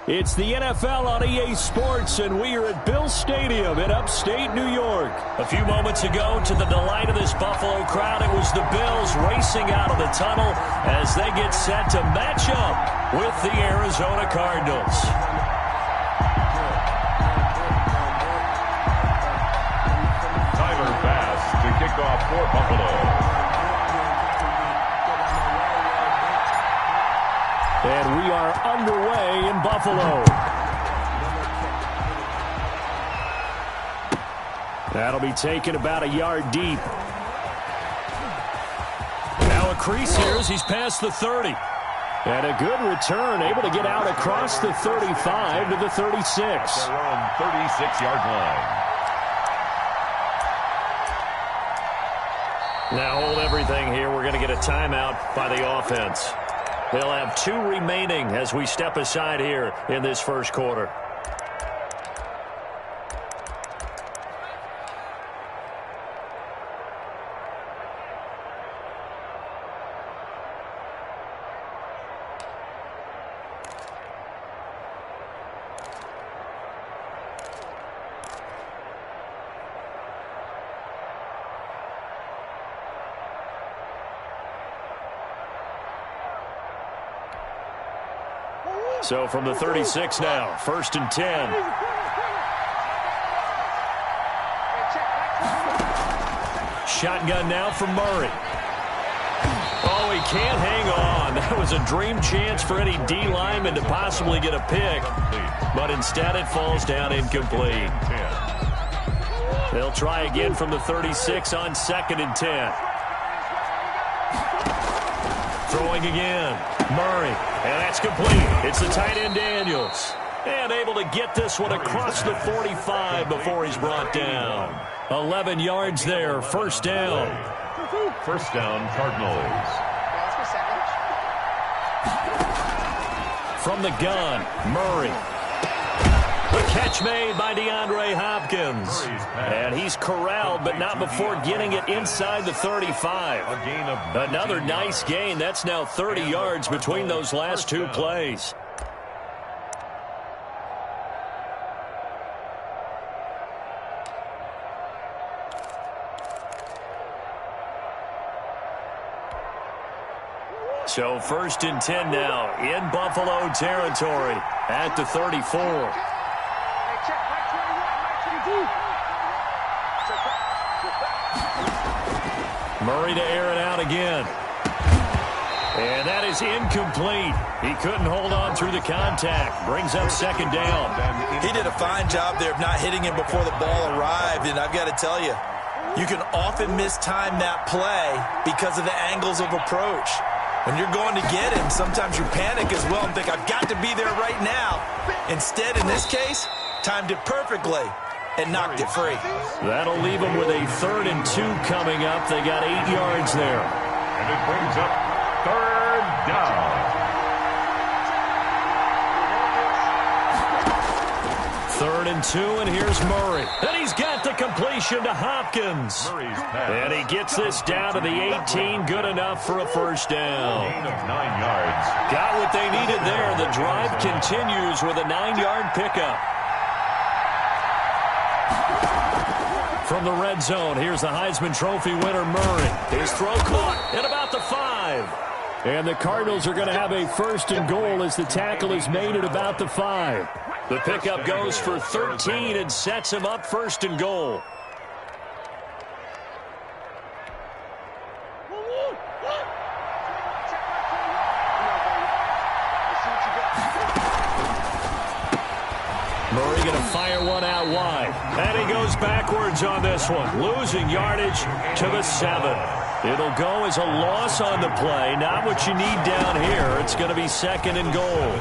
It's the NFL on EA Sports, and we are at Bill Stadium in upstate New York. A few moments ago, to the delight of this Buffalo crowd, it was the Bills racing out of the tunnel as they get set to match up with the Arizona Cardinals. Tyler Bass to kick off for Buffalo. And we are underway in Buffalo. That'll be taken about a yard deep. Now a crease here as he's past the 30. And a good return, able to get out across the 35 to the 36. Their own 36-yard line. Now hold everything here. We're going to get a timeout by the offense. They'll have 2 remaining as we step aside here in this first quarter. So from the 36 now, 1st and 10. Shotgun now for Murray. Oh, he can't hang on. That was a dream chance for any D lineman to possibly get a pick. But instead it falls down incomplete. They'll try again from the 36 on 2nd and 10. Throwing again. Murray. And that's complete. It's the tight end Daniels. And able to get this one across the 45 before he's brought down. 11 yards there. 1st down. 1st down, Cardinals. From the gun, Murray. The catch made by DeAndre Hopkins. And he's corralled, but not before getting it inside the 35. Another nice gain. That's now 30 yards between those last 2 plays. So 1st and 10 now in Buffalo territory at the 34. Murray to air it out again. And that is incomplete. He couldn't hold on through the contact. Brings up 2nd down. He did a fine job there of not hitting him before the ball arrived. And I've got to tell you, you can often mistime that play because of the angles of approach. When you're going to get him, sometimes you panic as well and think, I've got to be there right now. Instead, in this case, timed it perfectly and knocked it free. That'll leave them with a 3rd and 2 coming up. They got 8 yards there. And it brings up 3rd down. 3rd and 2, and here's Murray. And he's got the completion to Hopkins. And he gets this down to the 18, good enough for a 1st down. Gain of 9 yards. Got what they needed there. The drive continues with a 9-yard pickup. From the red zone, here's the Heisman Trophy winner, Murray. His throw caught at about the 5. And the Cardinals are going to have a 1st and goal as the tackle is made at about the 5. The pickup goes for 13 and sets him up 1st and goal. Murray going to fire one out wide. And he goes backwards on this one, losing yardage to the 7. It'll go as a loss on the play. Not what you need down here. It's going to be 2nd and goal.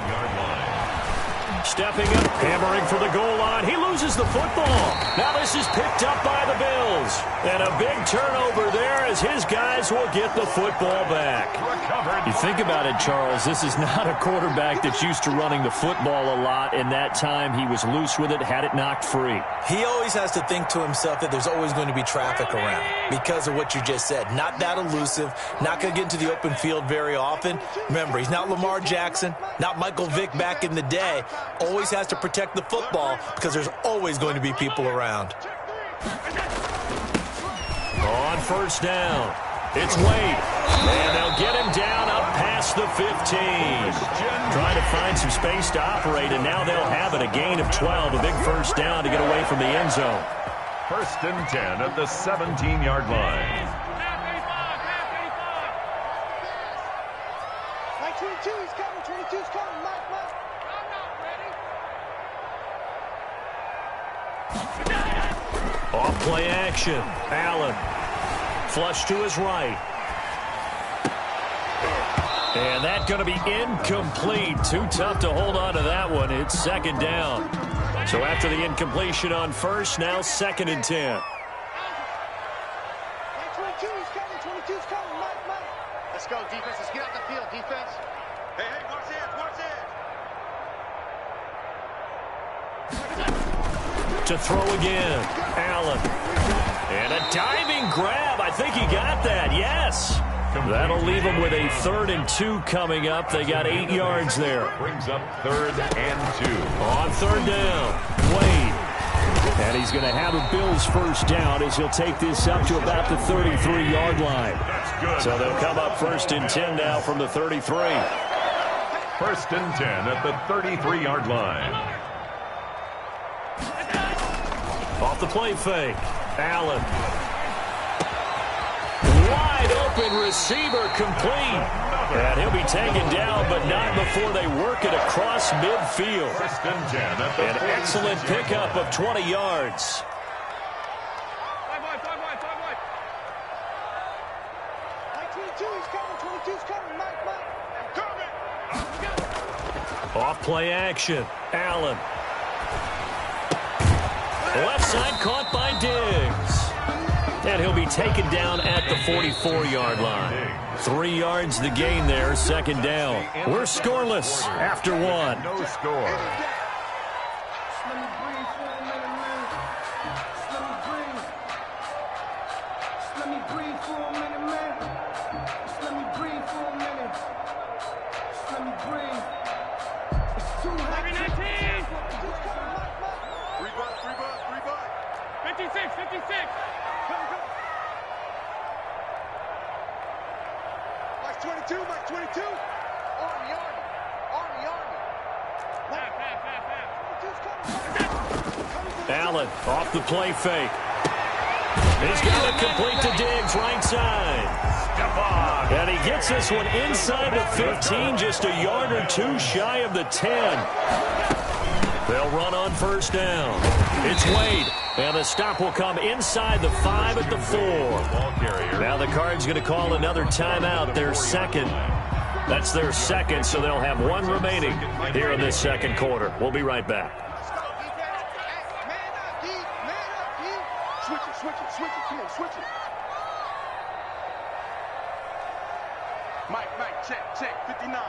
Stepping up, hammering for the goal line. He loses the football. Now this is picked up by the Bills. And a big turnover there as his guys will get the football back. You think about it, Charles, this is not a quarterback that's used to running the football a lot. In that time, he was loose with it, had it knocked free. He always has to think to himself that there's always going to be traffic around because of what you just said. Not that elusive, not going to get into the open field very often. Remember, he's not Lamar Jackson, not Michael Vick back in the day. always has to protect the football because there's always going to be people around. On first down, it's Wade. And they'll get him down up past the 15. Trying to find some space to operate, and now they'll have it. A gain of 12, a big first down to get away from the end zone. First and 10 at the 17-yard line. 22's coming, 22's coming, Mike. I'm not ready. Off play action. Allen. Flush to his right. And that's going to be incomplete. Too tough to hold on to that one. It's second down. So after the incompletion on first, now second and 10. 22's coming, Mike. Let's go, defense. Let's get out the field, defense. Hey, watch it. To throw again. Allen. And a diving grab. I think he got that. Yes. That'll leave them with a 3rd and 2 coming up. They got 8 yards there. Brings up 3rd and 2. On 3rd down, Wade. And he's going to have a Bills first down as he'll take this up to about the 33-yard line. So they'll come up 1st and 10 now from the 33. 1st and 10 at the 33-yard line. Off the play fake. Allen. Wide open receiver complete. And he'll be taken down, but not before they work it across midfield. 1st and 10 at the An excellent pickup of 20 yards. 22's coming, Mike. Off play action. Allen. Left side caught by Diggs. And he'll be taken down at the 44-yard line. 3 yards the gain there, second down. We're scoreless after 1. No score. Mike 22. Army. Allen off the play fake. He's got it complete to Diggs, right side. And he gets this one inside the 15, just a yard or two shy of the 10. They'll run on first down. It's Wade. And the stop will come inside the 5 at the 4. Now the Cards going to call another timeout, their second. That's their second, so they'll have 1 remaining here in this second quarter. We'll be right back. Switch it. Mike, check. 59.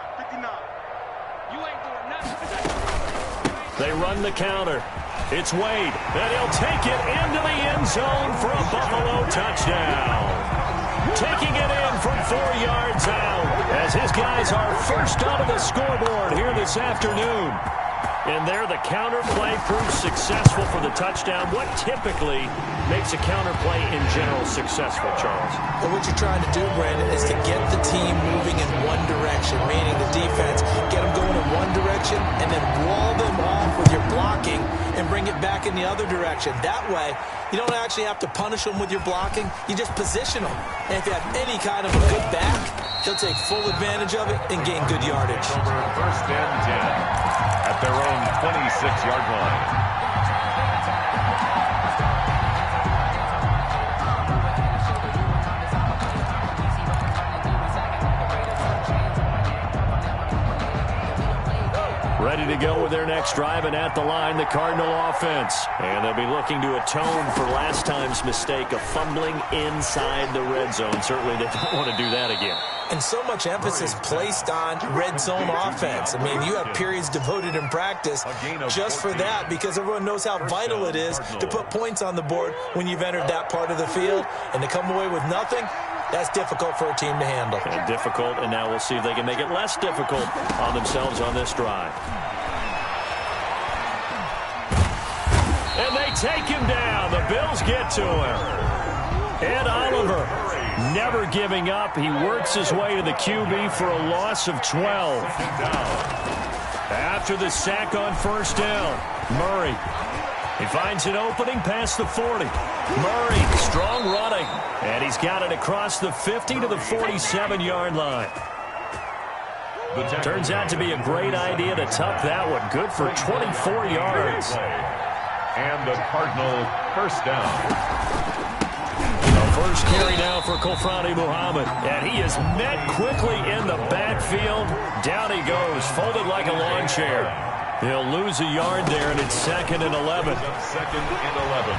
You ain't doing nothing. They run the counter. It's Wade, and he'll take it into the end zone for a Buffalo touchdown. Taking it in from 4 yards out as his guys are first onto the scoreboard here this afternoon. And there, the counter play proves successful for the touchdown. What typically makes a counter play in general successful, Charles? Well, what you're trying to do, Brandon, is to get the team moving in one direction, meaning the defense, get them going in one direction, and then wall them off with your blocking and bring it back in the other direction. That way, you don't actually have to punish them with your blocking. You just position them. And if you have any kind of a good back, they'll take full advantage of it and gain good yardage. Over 1st and 10 at their own 26-yard line. Ready to go with their next drive, and at the line, the Cardinal offense. And they'll be looking to atone for last time's mistake of fumbling inside the red zone. Certainly they don't want to do that again. And so much emphasis placed on red zone offense. I mean, you have periods devoted in practice just for that because everyone knows how vital it is to put points on the board when you've entered that part of the field. And to come away with nothing, that's difficult for a team to handle. And difficult, and now we'll see if they can make it less difficult on themselves on this drive. And they take him down. The Bills get to him. Ed Oliver never giving up. He works his way to the QB for a loss of 12. After the sack on first down, Murray. He finds an opening past the 40. Murray, strong running. And he's got it across the 50 to the 47-yard line. Turns out to be a great idea to tuck that one. Good for 24 yards. And the Cardinal first down. The first carry now for Kofrani Muhammad. And he is met quickly in the backfield. Down he goes, folded like a lawn chair. He'll lose a yard there, and it's 2nd and 11. 2nd and 11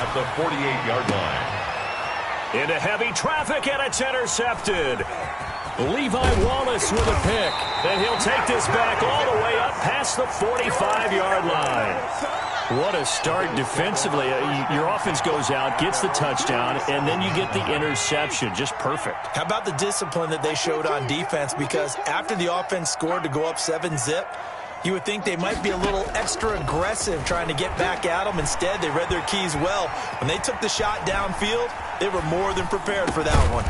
at the 48-yard line. Into heavy traffic, and it's intercepted. Levi Wallace with a pick. And he'll take this back all the way up past the 45-yard line. What a start defensively. Your offense goes out, gets the touchdown, and then you get the interception. Just perfect. How about the discipline that they showed on defense? Because after the offense scored to go up 7-zip, you would think they might be a little extra aggressive trying to get back at them. Instead, they read their keys well. When they took the shot downfield, they were more than prepared for that one.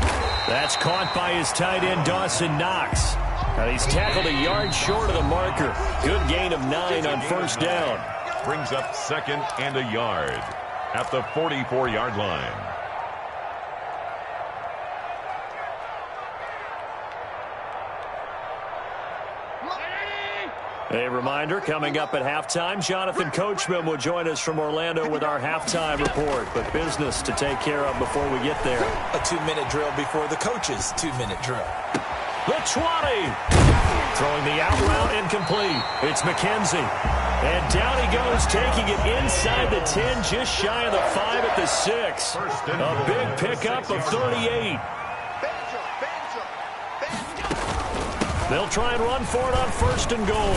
That's caught by his tight end, Dawson Knox. And he's tackled a yard short of the marker. Good gain of 9 on first down. Brings up 2nd and a yard at the 44-yard line. A reminder, coming up at halftime, Jonathan Coachman will join us from Orlando with our halftime report. But business to take care of before we get there. A 2-minute drill before the coach's 2-minute drill. The 20. Throwing the out route incomplete. It's McKenzie. And down he goes, taking it inside the 10, just shy of the 5 at the 6. A big pickup of 38. They'll try and run for it on 1st and goal.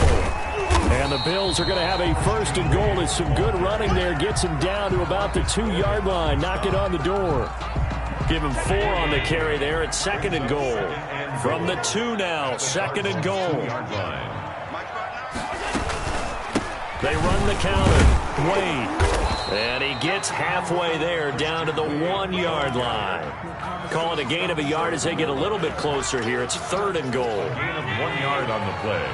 And the Bills are going to have a 1st and goal. As some good running there gets him down to about the 2-yard line. Knock it on the door. Give him 4 on the carry there at 2nd and goal. From the 2 now, 2nd and goal. They run the counter. Wade. And he gets halfway there down to the 1-yard line. Call it a gain of a yard as they get a little bit closer here. It's 3rd and goal. Gain of 1 yard on the play.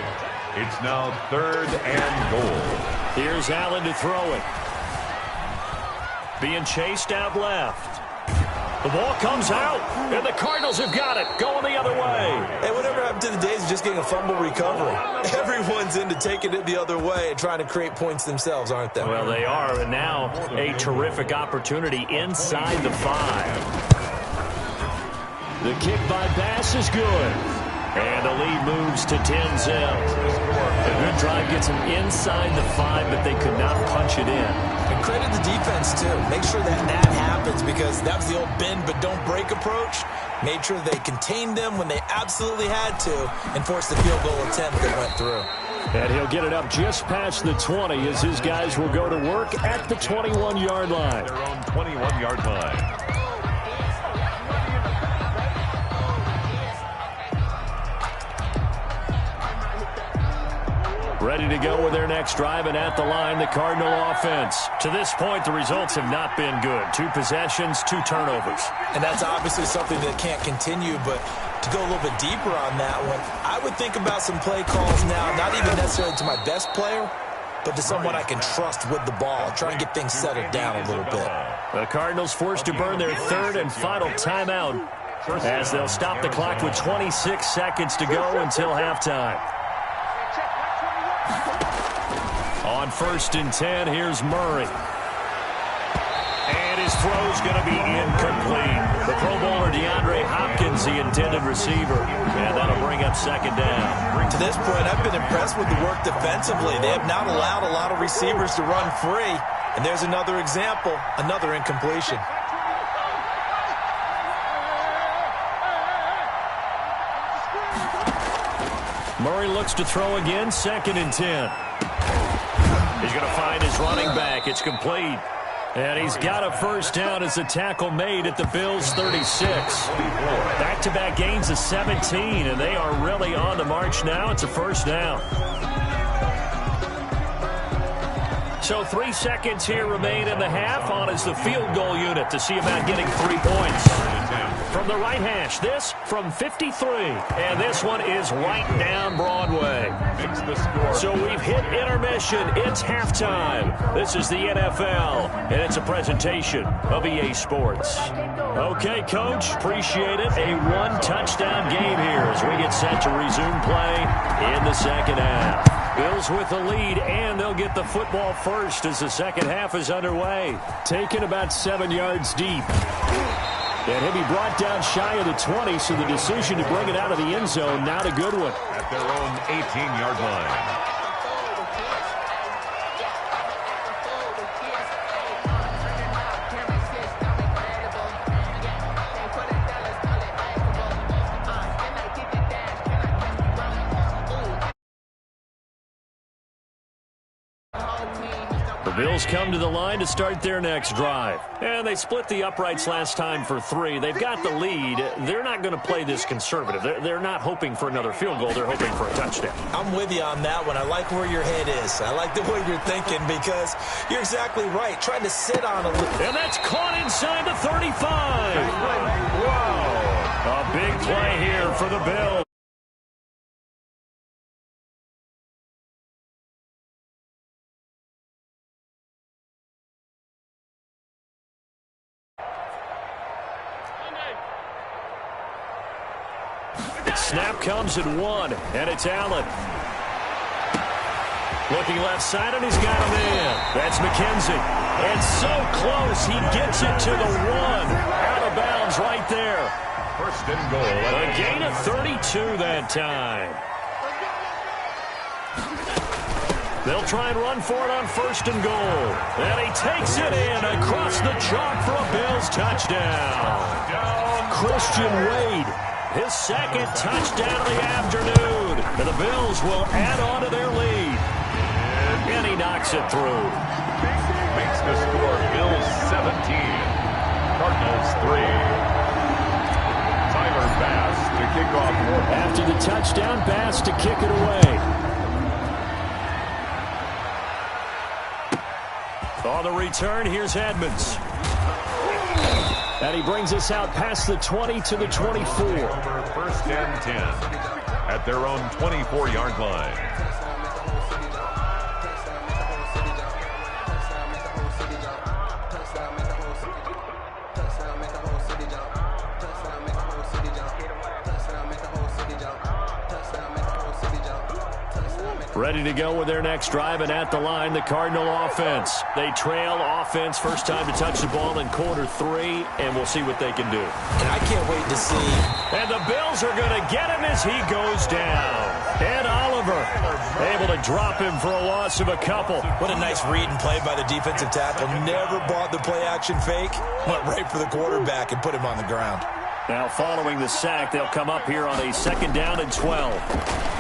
It's now 3rd and goal. Here's Allen to throw it. Being chased out left. The ball comes out, and the Cardinals have got it. Going the other way. Hey, whatever happened to the days of just getting a fumble recovery? Everyone's into taking it the other way and trying to create points themselves, aren't they? Well, they are, and now a terrific opportunity inside the 5. The kick by Bass is good. And the lead moves to 10-0. A good drive gets them inside the 5, but they could not punch it in. And credit the defense, too. Make sure that happens, because that was the old bend but don't break approach. Made sure they contained them when they absolutely had to and forced the field goal attempt that went through. And he'll get it up just past the 20 as his guys will go to work at the 21-yard line. Their own 21-yard line. Ready to go with their next drive, and at the line, the Cardinal offense. To this point, the results have not been good. 2 possessions, 2 turnovers. And that's obviously something that can't continue, but to go a little bit deeper on that one, I would think about some play calls now, not even necessarily to my best player, but to someone I can trust with the ball. Try and get things settled down a little bit. The Cardinals forced to burn their 3rd and final timeout as they'll stop the clock with 26 seconds to go until halftime. On 1st and 10, here's Murray. And his throw's going to be incomplete. The Pro Bowler DeAndre Hopkins, the intended receiver. And that'll bring up 2nd down. To this point, I've been impressed with the work defensively. They have not allowed a lot of receivers to run free. And there's another example, another incompletion. Murray looks to throw again, 2nd and 10. He's going to find his running back. It's complete. And he's got a 1st down as the tackle made at the Bills' 36. Back-to-back gains of 17, and they are really on the march now. It's a 1st down. So 3 seconds here remain in the half. On is the field goal unit to see about getting 3 points. From the right hash, this from 53. And this one is right down Broadway. So we've hit intermission. It's halftime. This is the NFL, and it's a presentation of EA Sports. Okay, Coach, appreciate it. A one-touchdown game here as we get set to resume play in the second half. Bills with the lead, and they'll get the football first as the second half is underway. Taken about 7 yards deep. And he'll be brought down shy of the 20, so the decision to bring it out of the end zone, not a good one. At their own 18-yard line. The Bills come to the line to start their next drive. And they split the uprights last time for 3. They've got the lead. They're not going to play this conservative. They're not hoping for another field goal. They're hoping for a touchdown. I'm with you on that one. I like where your head is. I like the way you're thinking because you're exactly right. Trying to sit on a little. And that's caught inside the 35. Wow. A big play here for the Bills. Snap comes at 1, and it's Allen. Looking left side, and he's got a man. That's McKenzie. And so close, he gets it to the 1. Out of bounds right there. First and goal. A gain of 32 that time. They'll try and run for it on first and goal. And he takes it in across the chalk for a Bills touchdown. Christian Wade. His second touchdown of the afternoon. And the Bills will add on to their lead. And he knocks it through. Makes the score Bills 17. Cardinals 3. Tyler Bass to kick off. After the touchdown, Bass to kick it away. On the return, here's Edmonds. And he brings us out past the 20 to the 24. First and 10 at their own 24-yard line. Ready to go with their next drive, and at the line, the Cardinal offense. They trail offense, first time to touch the ball in quarter 3, and we'll see what they can do. And I can't wait to see. And the Bills are going to get him as he goes down. And Oliver able to drop him for a loss of a couple. What a nice read and play by the defensive tackle. Never bought the play-action fake. Went right for the quarterback and put him on the ground. Now following the sack, they'll come up here on a 2nd down and 12.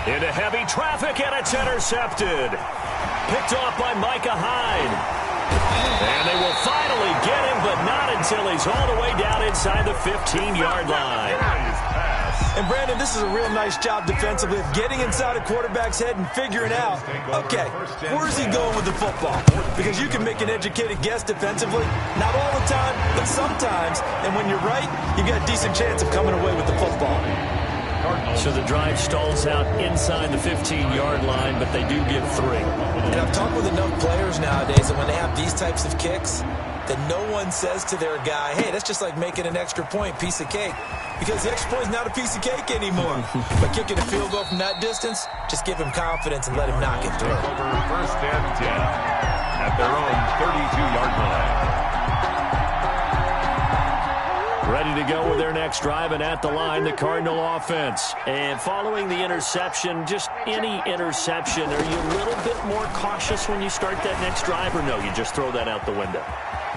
Into heavy traffic, and it's intercepted. Picked off by Micah Hyde. And they will finally get him, but not until he's all the way down inside the 15-yard line. And, Brandon, this is a real nice job defensively of getting inside a quarterback's head and figuring out, okay, where's he going with the football? Because you can make an educated guess defensively. Not all the time, but sometimes. And when you're right, you got a decent chance of coming away with the football. So the drive stalls out inside the 15-yard line, but they do get 3. And I've talked with enough players nowadays that when they have these types of kicks, that no one says to their guy, hey, that's just like making an extra point, piece of cake. Because the extra point is not a piece of cake anymore. But kicking a field goal from that distance, just give him confidence and let him knock it through. First and 10 at their own 32-yard line. Ready to go with their next drive, and at the line, the Cardinal offense. And following the interception, just any interception, are you a little bit more cautious when you start that next drive, or no, you just throw that out the window?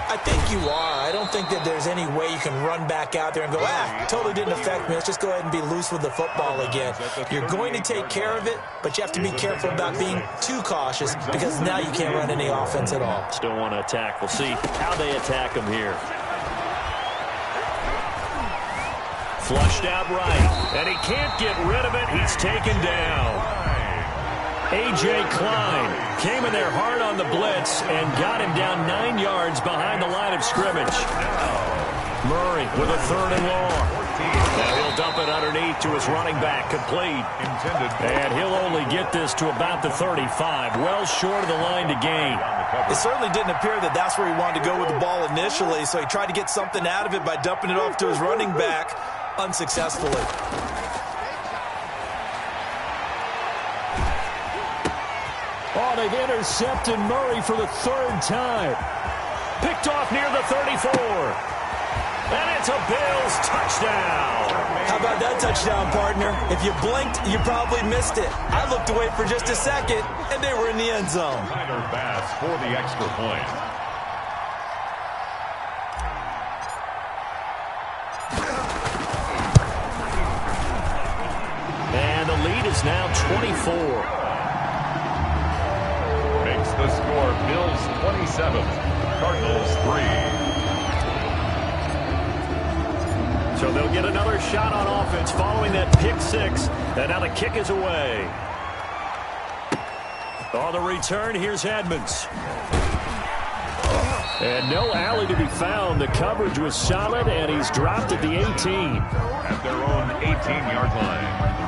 I think you are. I don't think that there's any way you can run back out there and go, totally didn't affect me. Let's just go ahead and be loose with the football again. You're going to take care of it, but you have to be careful about being too cautious because now you can't run any offense at all. Still want to attack. We'll see how they attack him here. Flushed out right, and he can't get rid of it. He's taken down. A.J. Klein came in there hard on the blitz and got him down 9 yards behind the line of scrimmage. Murray with a 3rd and long. Now he'll dump it underneath to his running back, complete. And he'll only get this to about the 35, well short of the line to gain. It certainly didn't appear that that's where he wanted to go with the ball initially, so he tried to get something out of it by dumping it off to his running back unsuccessfully. Oh, they've intercepted Murray for the 3rd time. Picked off near the 34. And it's a Bills touchdown. How about that touchdown, partner? If you blinked, you probably missed it. I looked away for just a second, and they were in the end zone. Tyler Bass for the extra point. And the lead is now 24. Makes the score Bills 27, Cardinals 3. So they'll get another shot on offense following that pick 6. And now the kick is away. On the return, here's Edmonds. And no alley to be found. The coverage was solid, and he's dropped at the 18. At their own 18-yard line.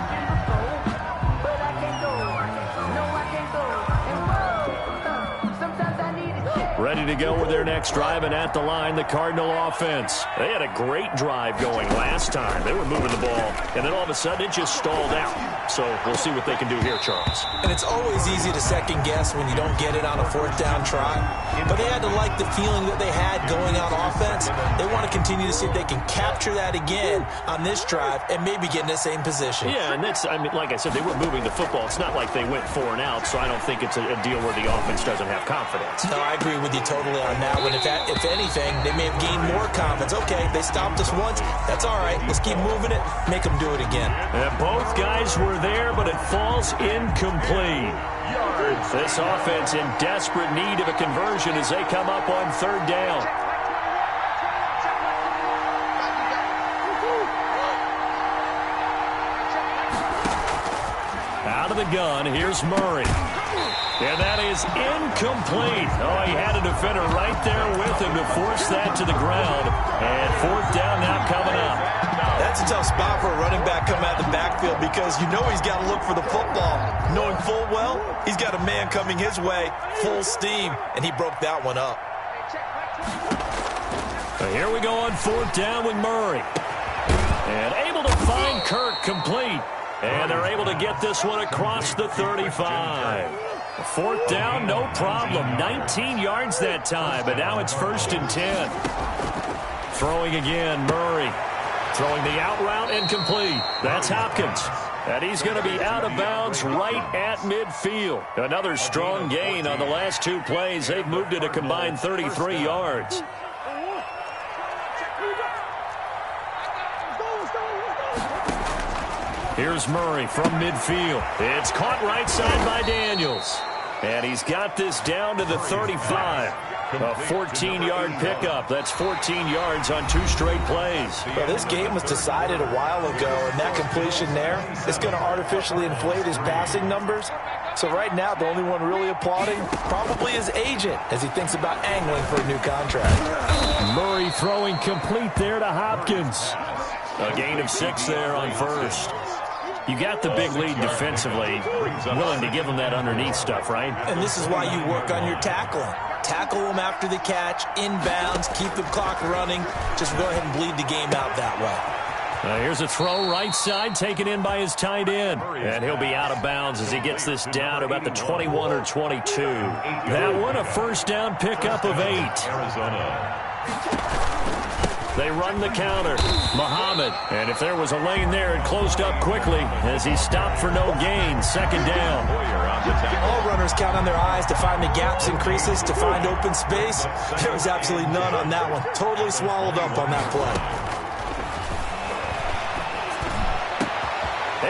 Ready to go with their next drive, and at the line, the Cardinal offense. They had a great drive going last time. They were moving the ball, and then all of a sudden it just stalled out. So we'll see what they can do here, Charles. And it's always easy to second guess when you don't get it on a 4th down try. But they had to like the feeling that they had going on offense. They want to continue to see if they can capture that again on this drive and maybe get in the same position. Yeah, and that's, I mean, like I said, they were moving the football. It's not like they went 4 and out, so I don't think it's a deal where the offense doesn't have confidence. No, I agree with you totally on that one. If anything, they may have gained more confidence. Okay, they stopped us once. That's all right. Let's keep moving it. Make them do it again. And both guys were there, but it falls incomplete. This offense in desperate need of a conversion as they come up on 3rd down. Out of the gun, here's Murray. And that is incomplete. Oh, he had a defender right there with him to force that to the ground. And 4th down now coming up. That's a tough spot for a running back coming out of the backfield because you know he's got to look for the football. Knowing full well, he's got a man coming his way, full steam, and he broke that one up. So here we go on 4th down with Murray. And able to find Kirk complete. And they're able to get this one across the 35. 4th down, no problem. 19 yards that time, but now it's 1st and 10. Throwing again, Murray. Throwing the out route and complete. That's Hopkins. And he's going to be out of bounds right at midfield. Another strong gain on the last 2 plays. They've moved it a combined 33 yards. Here's Murray from midfield. It's caught right side by Daniels. And he's got this down to the 35. A 14-yard pickup. That's 14 yards on 2 straight plays. Well, this game was decided a while ago, and that completion there is going to artificially inflate his passing numbers. So right now, the only one really applauding probably his agent as he thinks about angling for a new contract. Murray throwing complete there to Hopkins. A gain of 6 there on 1st. You got the big lead defensively, willing to give them that underneath stuff, right? And this is why you work on your tackling. Tackle them after the catch, inbounds, keep the clock running. Just go ahead and bleed the game out that way. Here's a throw right side taken in by his tight end. And he'll be out of bounds as he gets this down to about the 21 or 22. That one a 1st down pickup of 8. They run the counter. Muhammad. And if there was a lane there, it closed up quickly as he stopped for no gain. 2nd down. All runners count on their eyes to find the gaps and creases, to find open space. There was absolutely none on that one. Totally swallowed up on that play.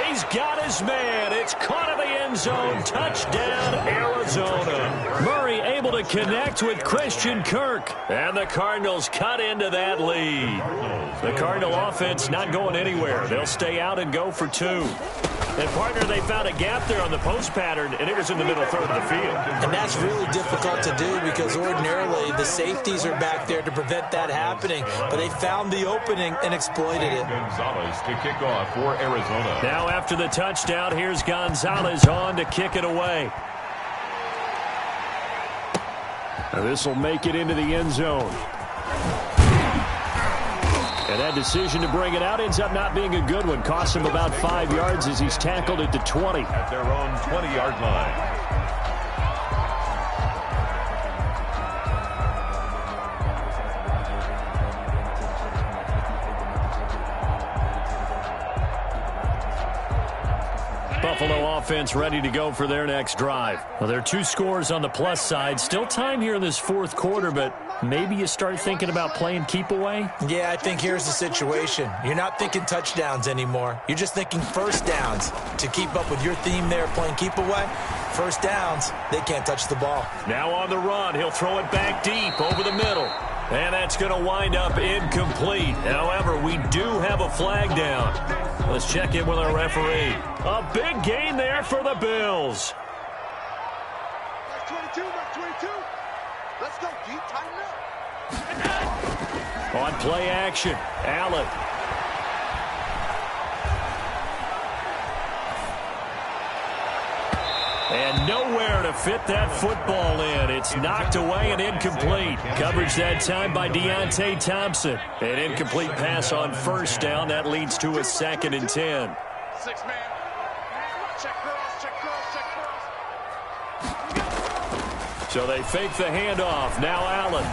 He's got his man. It's caught in the end zone. Touchdown, Arizona. Murray able to connect with Christian Kirk. And the Cardinals cut into that lead. The Cardinal offense not going anywhere. They'll stay out and go for 2. And, partner, they found a gap there on the post pattern, and it was in the middle third of the field. And that's really difficult to do because ordinarily the safeties are back there to prevent that happening. But they found the opening and exploited it. Gonzalez to kick off for Arizona. Now after the touchdown, here's Gonzalez on to kick it away. This will make it into the end zone. And that decision to bring it out ends up not being a good one. Costs him about 5 yards as he's tackled at the 20. At their own 20-yard line. Buffalo offense ready to go for their next drive. Well, there are 2 scores on the plus side. Still time here in this fourth quarter, but maybe you start thinking about playing keep away? Yeah, I think here's the situation. You're not thinking touchdowns anymore. You're just thinking first downs. To keep up with your theme there, playing keep away, first downs, they can't touch the ball. Now on the run, he'll throw it back deep over the middle. And that's going to wind up incomplete. However, we do have a flag down. Let's check in with our referee. A big gain there for the Bills. That's 22, that's 22. Let's go deep, tighten up. On play action, Allen. And nowhere to fit that football in. It's knocked away and incomplete. Coverage that time by Deontay Thompson. An incomplete pass on first down. That leads to a 2nd and 10. 6-man. Check cross, check cross, check cross. So they fake the handoff. Now Allen.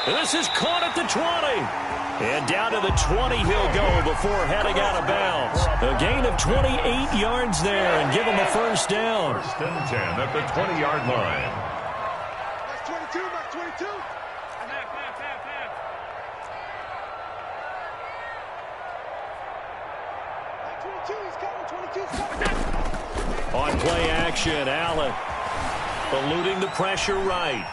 And this is caught at the 20. And down to the 20 he'll go before heading out of bounds. A gain of 28 yards there and give him a first down. 1st and 10 at the 20-yard line. That's 22, that's 22. That's 22, he's coming, 22's coming. On play action, Allen eluding the pressure right.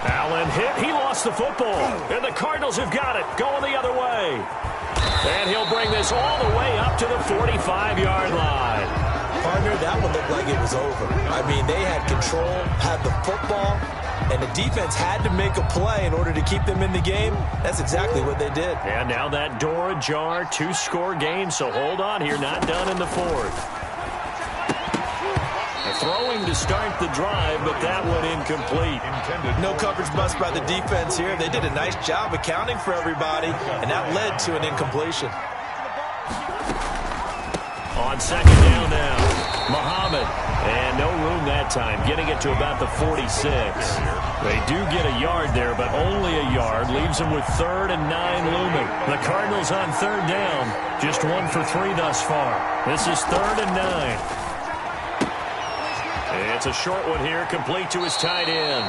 Allen hit. He lost the football. And the Cardinals have got it. Going the other way. And he'll bring this all the way up to the 45-yard line. Partner, that one looked like it was over. I mean, they had control, had the football, and the defense had to make a play in order to keep them in the game. That's exactly what they did. And now that door ajar, 2-score game, so hold on here. Not done in the 4th. Throwing to start the drive, but that one incomplete. No coverage bust by the defense here. They did a nice job accounting for everybody, and that led to an incompletion. On 2nd down now, Muhammad. And no room that time, getting it to about the 46. They do get a yard there, but only a yard. Leaves them with 3rd and 9 looming. The Cardinals on 3rd down, just 1 for 3 thus far. This is 3rd and 9. It's a short one here, complete to his tight end.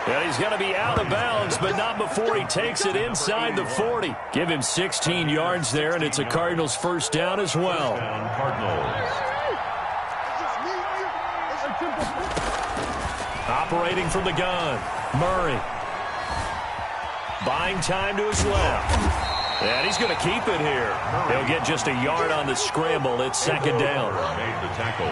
And he's going to be out of bounds, but not before he takes it inside the 40. Give him 16 yards there, and it's a Cardinals first down as well. Operating from the gun, Murray. Buying time to his left. And he's going to keep it here. He'll get just a yard on the scramble. It's 2nd down. Made the tackle.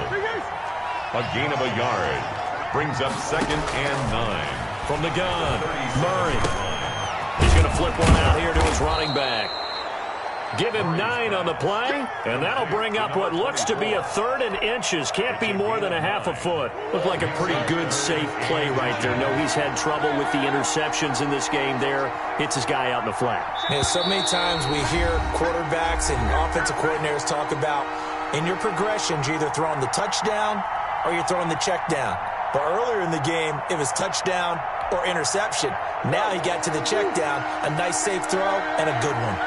A gain of a yard. Brings up 2nd and 9. From the gun, Murray. He's going to flip one out here to his running back. Give him 9 on the play, and that'll bring up what looks to be a 3rd and inches. Can't be more than a half a foot. Looked like a pretty good, safe play right there. No, he's had trouble with the interceptions in this game there. Hits his guy out in the flat. Yeah, so many times we hear quarterbacks and offensive coordinators talk about in your progressions, you're either throwing the touchdown or you're throwing the check down. But earlier in the game, it was touchdown or interception. Now he got to the check down, a nice safe throw, and a good one.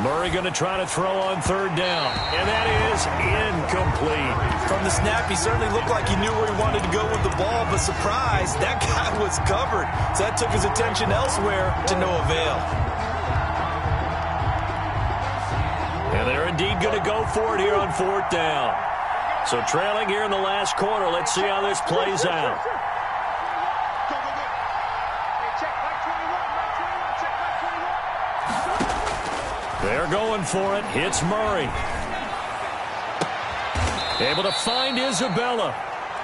Murray going to try to throw on 3rd down, and that is incomplete. From the snap, he certainly looked like he knew where he wanted to go with the ball, but was surprised. That guy was covered. So that took his attention elsewhere to no avail. And they're indeed going to go for it here on 4th down. So trailing here in the last quarter. Let's see how this plays out. They're going for it. It's Murray. Able to find Isabella.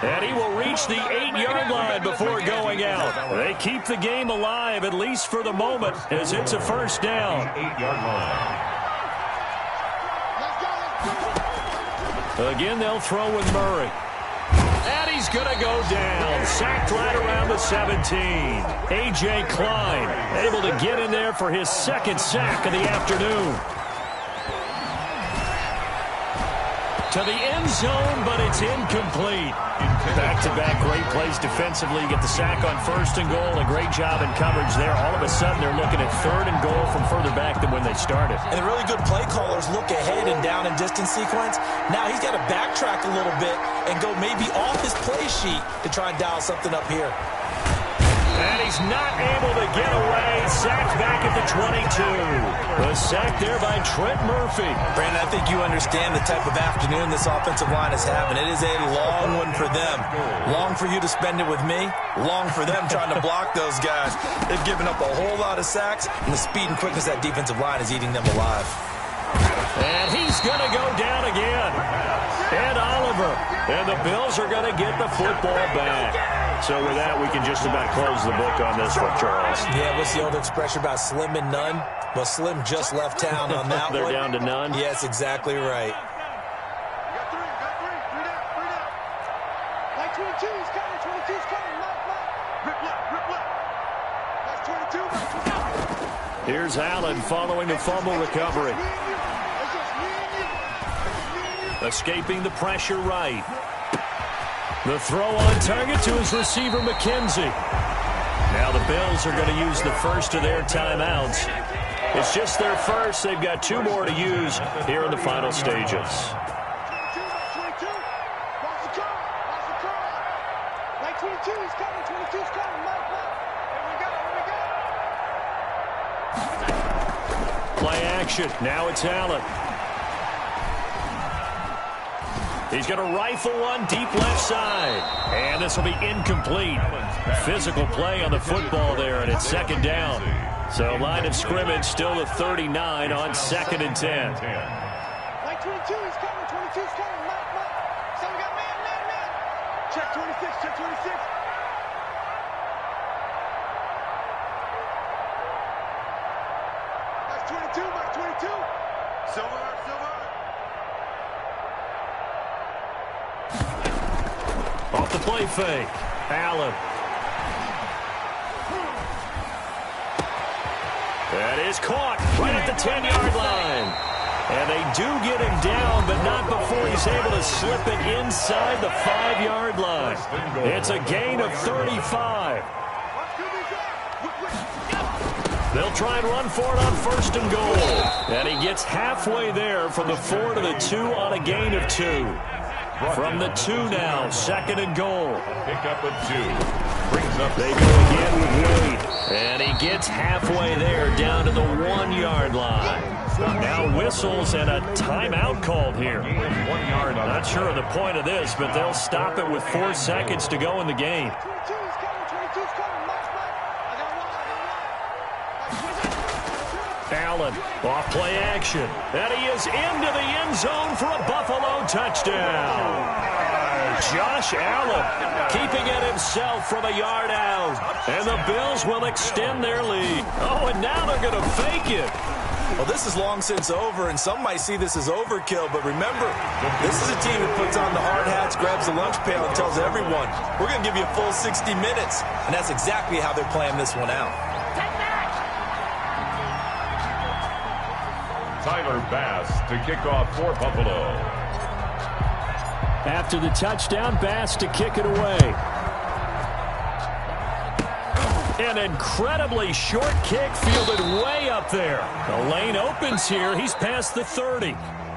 And he will reach the 8-yard line before going out. They keep the game alive, at least for the moment, as it's a 1st down. 8-yard line. Again, they'll throw with Murray. And he's going to go down. Sacked right around the 17. A.J. Klein able to get in there for his 2nd sack of the afternoon. To the end zone, but it's incomplete. Back-to-back great plays defensively. You get the sack on 1st and goal. A great job in coverage there. All of a sudden, they're looking at 3rd and goal from further back than when they started. And the really good play callers look ahead and down and distance sequence. Now he's got to backtrack a little bit and go maybe off his play sheet to try and dial something up here. And he's not able to get away. Sacked back at the 22. The sack there by Trent Murphy. Brandon, I think you understand the type of afternoon this offensive line is having. It is a long one for them. Long for you to spend it with me. Long for them trying to block those guys. They've given up a whole lot of sacks, and the speed and quickness of that defensive line is eating them alive. And he's going to go down again. And Oliver. And the Bills are going to get the football back. So with that, we can just about close the book on this one, Charles. Yeah, what's the old expression about slim and none? Well, Slim just left town on that They're one. down to none? Yes, exactly right. Got three down. 22, he's coming. 22's coming. Rip left. That's 22. Here's Allen following the fumble recovery. Escaping the pressure right. The throw on target to his receiver, McKenzie. Now the Bills are going to use the first of their timeouts. It's just their first. They've got 2 more to use here in the final stages. 22. Watch the curl. Like 22, he's coming. 22's coming. Here we go. Play action. Now it's Allen. He's going to rifle one deep left side. And this will be incomplete. Physical play on the football there, and it's 2nd down. So line of scrimmage still to 39 on 2nd and 10. Like 22, he's coming. 22's coming. So we got man. Check 26. That's 22. Silver. Off the play fake. Allen. That is caught right at the 10-yard line. And they do get him down, but not before he's able to slip it inside the 5-yard line. It's a gain of 35. They'll try and run for it on 1st and goal. And he gets halfway there from the 4 to the 2 on a gain of 2. From the 2 now, 2nd and goal. Pick up a 2. Brings up. They go again with Wade. And he gets halfway there down to the 1-yard line. Now whistles and a timeout called here. 1 yard on. Not sure of the point of this, but they'll stop it with 4 seconds to go in the game. 22's coming. 22's coming. Allen, off play action. And he is into the end zone for a Buffalo touchdown. Josh Allen keeping it himself from a yard out. And the Bills will extend their lead. Oh, and now they're going to fake it. Well, this is long since over, and some might see this as overkill, but remember, this is a team that puts on the hard hats, grabs the lunch pail, and tells everyone, we're going to give you a full 60 minutes. And that's exactly how they're playing this one out. Tyler Bass to kick off for Buffalo. After the touchdown, Bass to kick it away. An incredibly short kick fielded way up there. The lane opens here. He's past the 30.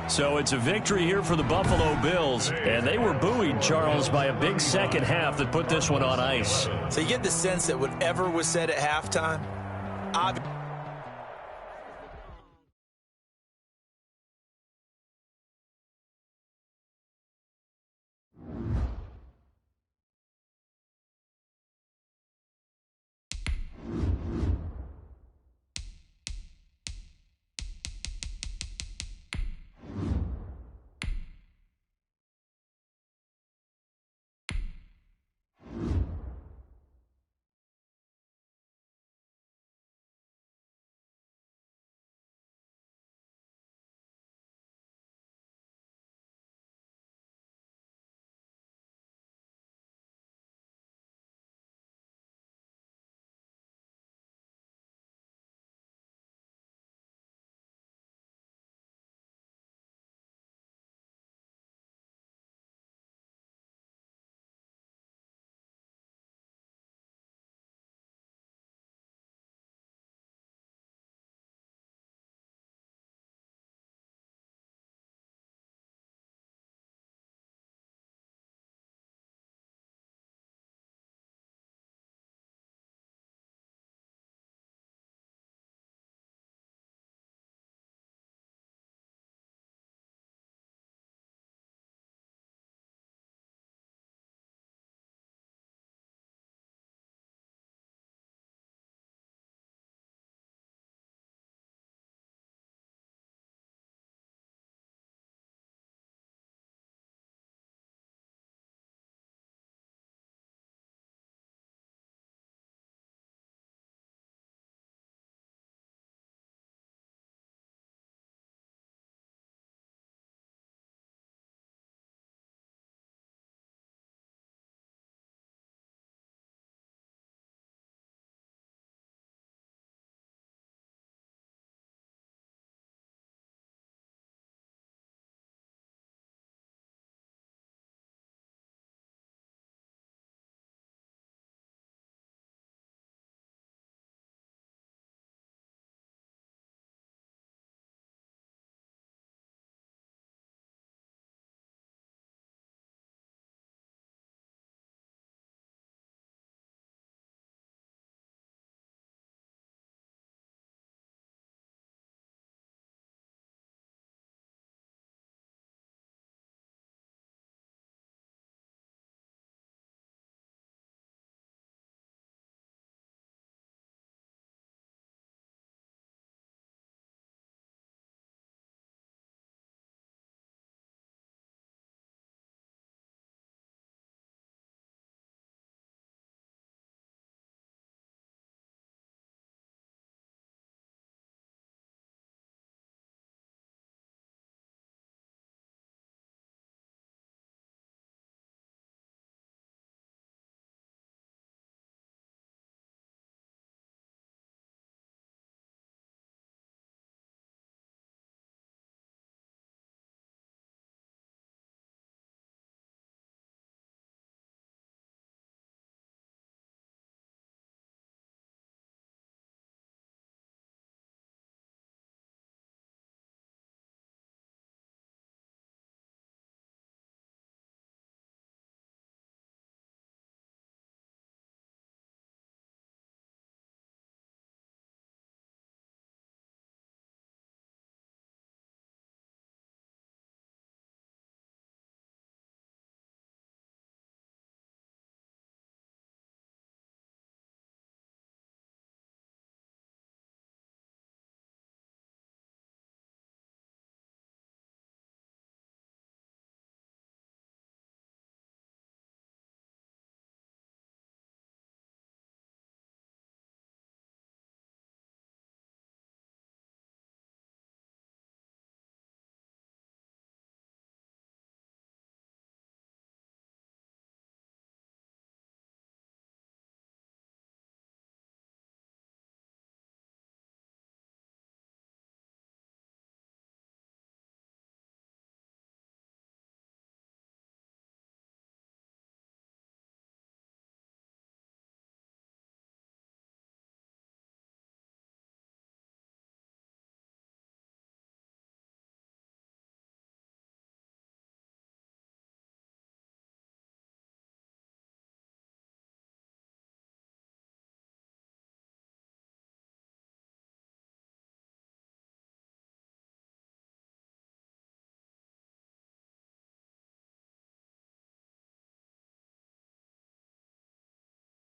So it's a victory here for the Buffalo Bills, and they were buoyed, Charles, by a big second half that put this one on ice. So you get the sense that whatever was said at halftime, obviously